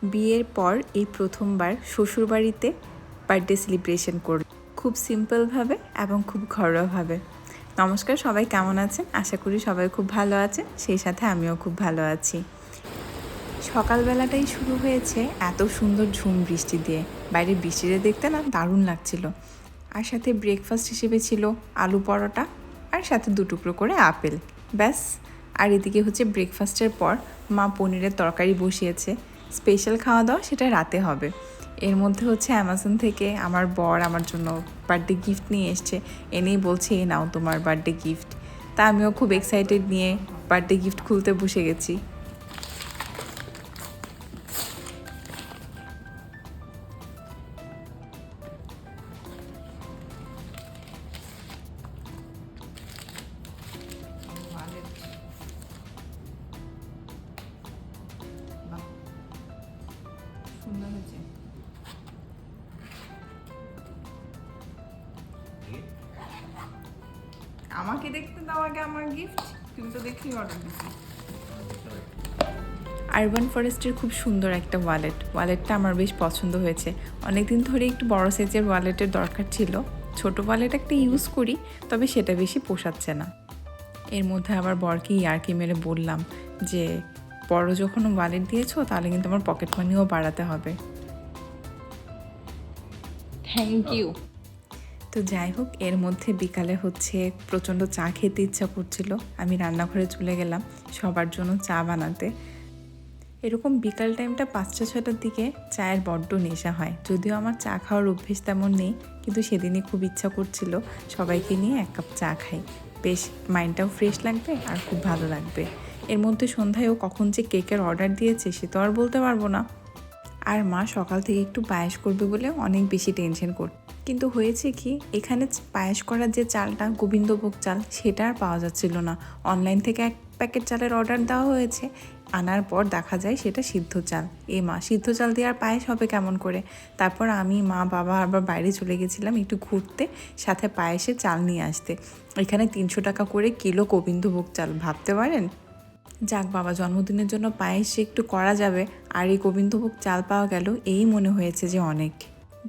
বিয়ের পর এই প্রথমবার শ্বশুরবাড়িতে বার্থডে সেলিব্রেশন করল, খুব সিম্পলভাবে এবং খুব ঘরোয়াভাবে। নমস্কার, সবাই কেমন আছেন? আশা করি সবাই খুব ভালো আছেন, সেই সাথে আমিও খুব ভালো আছি। সকালবেলাটাই শুরু হয়েছে এত সুন্দর ঝুম বৃষ্টি দিয়ে। বাইরে বৃষ্টিটা দেখতে না দারুণ লাগছিল। আর সাথে ব্রেকফাস্ট হিসেবে ছিল আলু পরোটা আর সাথে 2 টুকরো করে আপেল, ব্যাস। আর এদিকে হচ্ছে ব্রেকফাস্টের পর মা পনিরের তরকারি বসিয়েছে। স্পেশাল খাওয়া দাওয়া সেটা রাতে হবে। এর মধ্যে হচ্ছে অ্যামাজন থেকে আমার বর আমার জন্য বার্থডে গিফট নিয়ে এসছে। এনেই বলছে, এ নাও তোমার বার্থডে গিফট। তা আমিও খুব এক্সাইটেড নিয়ে বার্থডে গিফট খুলতে বসে গেছি। সুন্দর হয়েছে। আমাকে দেখতে দাও আগে আমার গিফট, তুমি তো দেখেই অর্ডার দিচ্ছি। আরবান ফরেস্টের খুব সুন্দর একটা ওয়ালেটটা আমার বেশ পছন্দ হয়েছে। অনেকদিন ধরে একটু বড় সাইজের ওয়ালেটের দরকার ছিল। ছোট ওয়ালেট একটা ইউজ করি, তবে সেটা বেশি পোষাচ্ছে না। এর মধ্যে আবার বরকে ইয়ার্কি মেরে বললাম যে বড় যখন ওয়ালেট দিয়েছো তাহলে কিন্তু আমার পকেট মানিও বাড়াতে হবে। Thank you. তো যাই হোক, এর মধ্যে বিকালে হচ্ছে প্রচণ্ড চা খেতে ইচ্ছা করছিল। আমি রান্নাঘরে চলে গেলাম সবার জন্য চা বানাতে। এরকম বিকাল টাইমটা 5টা-6টার দিকে চায়ের বড্ড নেশা হয়। যদিও আমার চা খাওয়ার অভ্যেস তেমন নেই, কিন্তু সেদিনই খুব ইচ্ছা করছিল সবাইকে নিয়ে 1 কাপ চা খাই। বেশ মাইন্ডটাও ফ্রেশ লাগবে আর খুব ভালো লাগবে। এর মধ্যে সন্ধ্যায়ও কখন যে কেকের অর্ডার দিয়েছে সে তো আর বলতে পারবো না। আর মা সকাল থেকে একটু পায়েস করবে বলে অনেক বেশি টেনশন করত। কিন্তু হয়েছে কি, এখানে পায়েস করার যে চালটা গোবিন্দভোগ চাল সেটা আর পাওয়া যাচ্ছিল না। অনলাইন থেকে 1 প্যাকেট চালের অর্ডার দেওয়া হয়েছে, আনার পর দেখা যায় সেটা সিদ্ধ চাল। মা, সিদ্ধ চাল দিয়ে আর পায়েস হবে কেমন করে? তারপর আমি, মা, বাবা আবার বাইরে চলে গেছিলাম একটু ঘুরতে, সাথে পায়েসের চাল নিয়ে আসতে। এখানে 300 টাকা করে কিলো গোবিন্দভোগ চাল, ভাবতে পারেন। যাক বাবা, জন্মদিনের জন্য পায়েস একটু করা যাবে, আর এই গোবিন্দভোগ চাল পাওয়া গেল, এই মনে হয়েছে যে অনেক।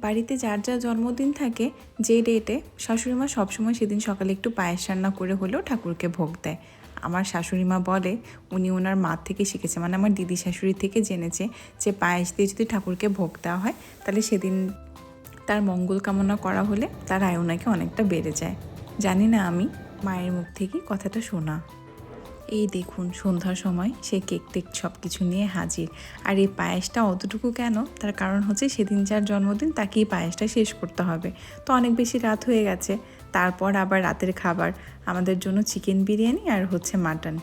বাড়িতে যার যার জন্মদিন থাকে যে ডেটে, শাশুড়িমা সবসময় সেদিন সকালে একটু পায়েস রান্না করে হলেও ঠাকুরকে ভোগ দেয়। আমার শাশুড়িমা বলে উনি ওনার মা থেকে শিখেছে, মানে আমার দিদি শাশুড়ি থেকে জেনেছে যে পায়েস দিয়ে যদি ঠাকুরকে ভোগ দেওয়া হয় তাহলে সেদিন তার মঙ্গল কামনা করা হলে তার আয়ু নাকি অনেকটা বেড়ে যায়। জানি না আমি, মায়ের মুখ থেকেই কথাটা শোনা। এই দেখুন, সন্ধ্যার সময় সে কেক টেক সব কিছু নিয়ে হাজির। আর এই পায়েসটা অতটুকু কেন, তার কারণ হচ্ছে সেদিন যার জন্মদিন তাকেই পায়েসটা শেষ করতে হবে। তো অনেক বেশি রাত হয়ে গেছে। তারপর আবার রাতের খাবার আমাদের জন্য চিকেন বিরিয়ানি আর হচ্ছে মাটন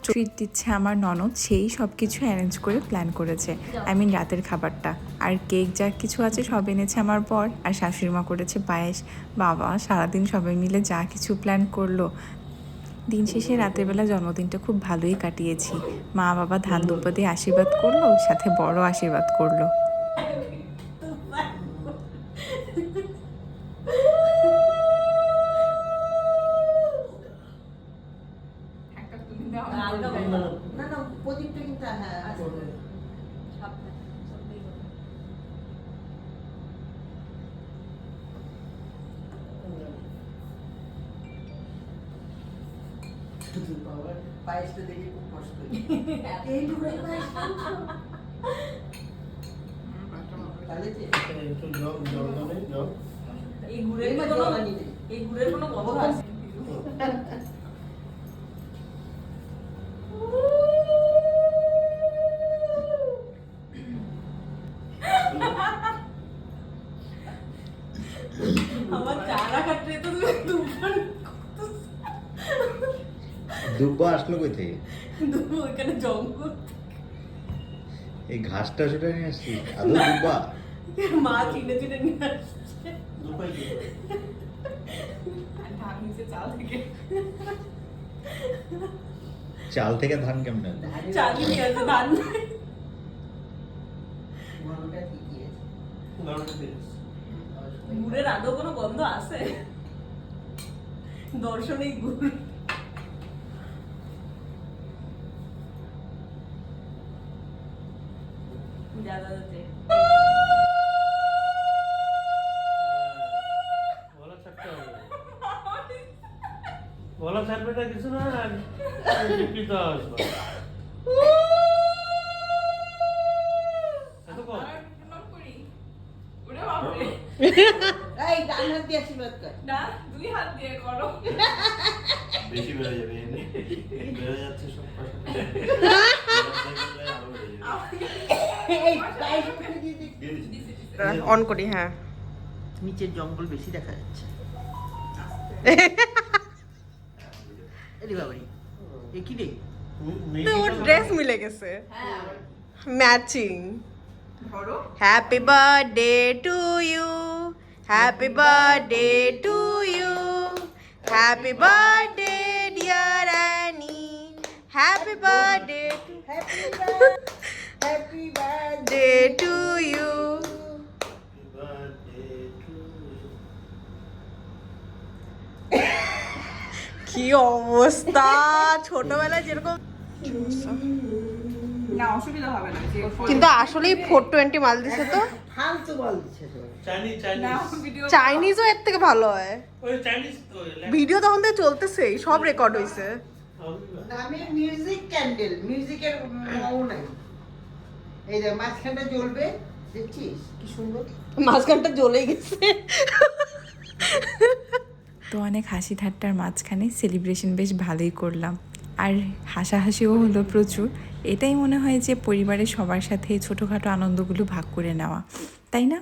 ট্রিট দিচ্ছে আমার ননদ, সেই সব কিছু অ্যারেঞ্জ করে প্ল্যান করেছে। রাতের খাবারটা আর কেক যা কিছু আছে সব এনেছে আমার বর, আর শাশুড়িমা করেছে পায়েস। বাবা, সারাদিন সবাই মিলে যা কিছু প্ল্যান করলো। দিন শেষে রাতের বেলা জন্মদিনটা খুব ভালোই কাটিয়েছি। মা বাবা ধান দুব্বা দিয়ে আশীর্বাদ করলো, সাথে বড় আশীর্বাদ করলো। পায়েসটা দেখে খুব কষ্ট এই ডুবে পায়েস এই গুড়ের কোনো গন্ধ আছে? আমার চারা কাটতে তো দুব্বা আসলো কই থেকে? ওইখানে জঙ্গল, এই ঘাসটা সেটা নিয়ে আসছি। আদৌ দুব্বা? মা চিনে চিনে নিয়ে আসছে। চাল থেকে ধান কেমন? চালই নিয়ে আসছে, ধান গুড়ের আদৌ কোনো গন্ধ আছে? দর্শনেই গুড়। দাদাতে বলা ছাড়তে হবে বলা ছাড়বে না কিছু না বিকৃত আসবে এত কম এই ডান হাত দিয়ে আশীর্বাদ কর না 2 হাত দিয়ে করো। বেশি বেড়ে যাবে এমনি বেড়ে যাচ্ছে সব এই পায়ের উপরে দিয়ে দে। অন করি, হ্যাঁ। নিচের জঙ্গল বেশি দেখা যাচ্ছে এরে বাবারি এ কি রে ওর ড্রেস মিলে গেছে, matching. Happy birthday to you, happy birthday to you, happy birthday dear Annie, happy birthday happy birthday to you. কি অবস্থা, ছোটবেলায় যেরকম। না অসুবিধা হবে না যে কিন্তু আসলেই 420 মাল দিছে তো। ফালতু বল দিচ্ছে সব চাইনিজ ভিডিও চাইনিজও এর থেকে ভালো হয়। ওই চাইনিজ ভিডিও তখন থেকে চলতেছেই, সব রেকর্ড হইছে। আমি মিউজিক ক্যান্ডেল মিউজিকের মৌ নাই এই যে মাঝখানটা জ্বলবে দেখছিস কি সুন্দর মাঝখানটা জ্বলেই গেছে। তো অনেক হাসি ঠাট্টার মাঝখানে সেলিব্রেশন বেশ ভালোই করলাম, আর হাসাহাসিও হলো প্রচুর। এটাই মনে হয় যে পরিবারের সবার সাথে ছোটোখাটো আনন্দগুলো ভাগ করে নেওয়া, তাই না?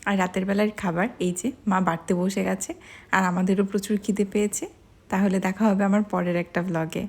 আর রাতের বেলার খাবার এই যে মা বাড়তে বসে গেছে, আর আমাদেরও প্রচুর খিদে পেয়েছে। তাহলে দেখা হবে আমার পরের একটা ব্লগে।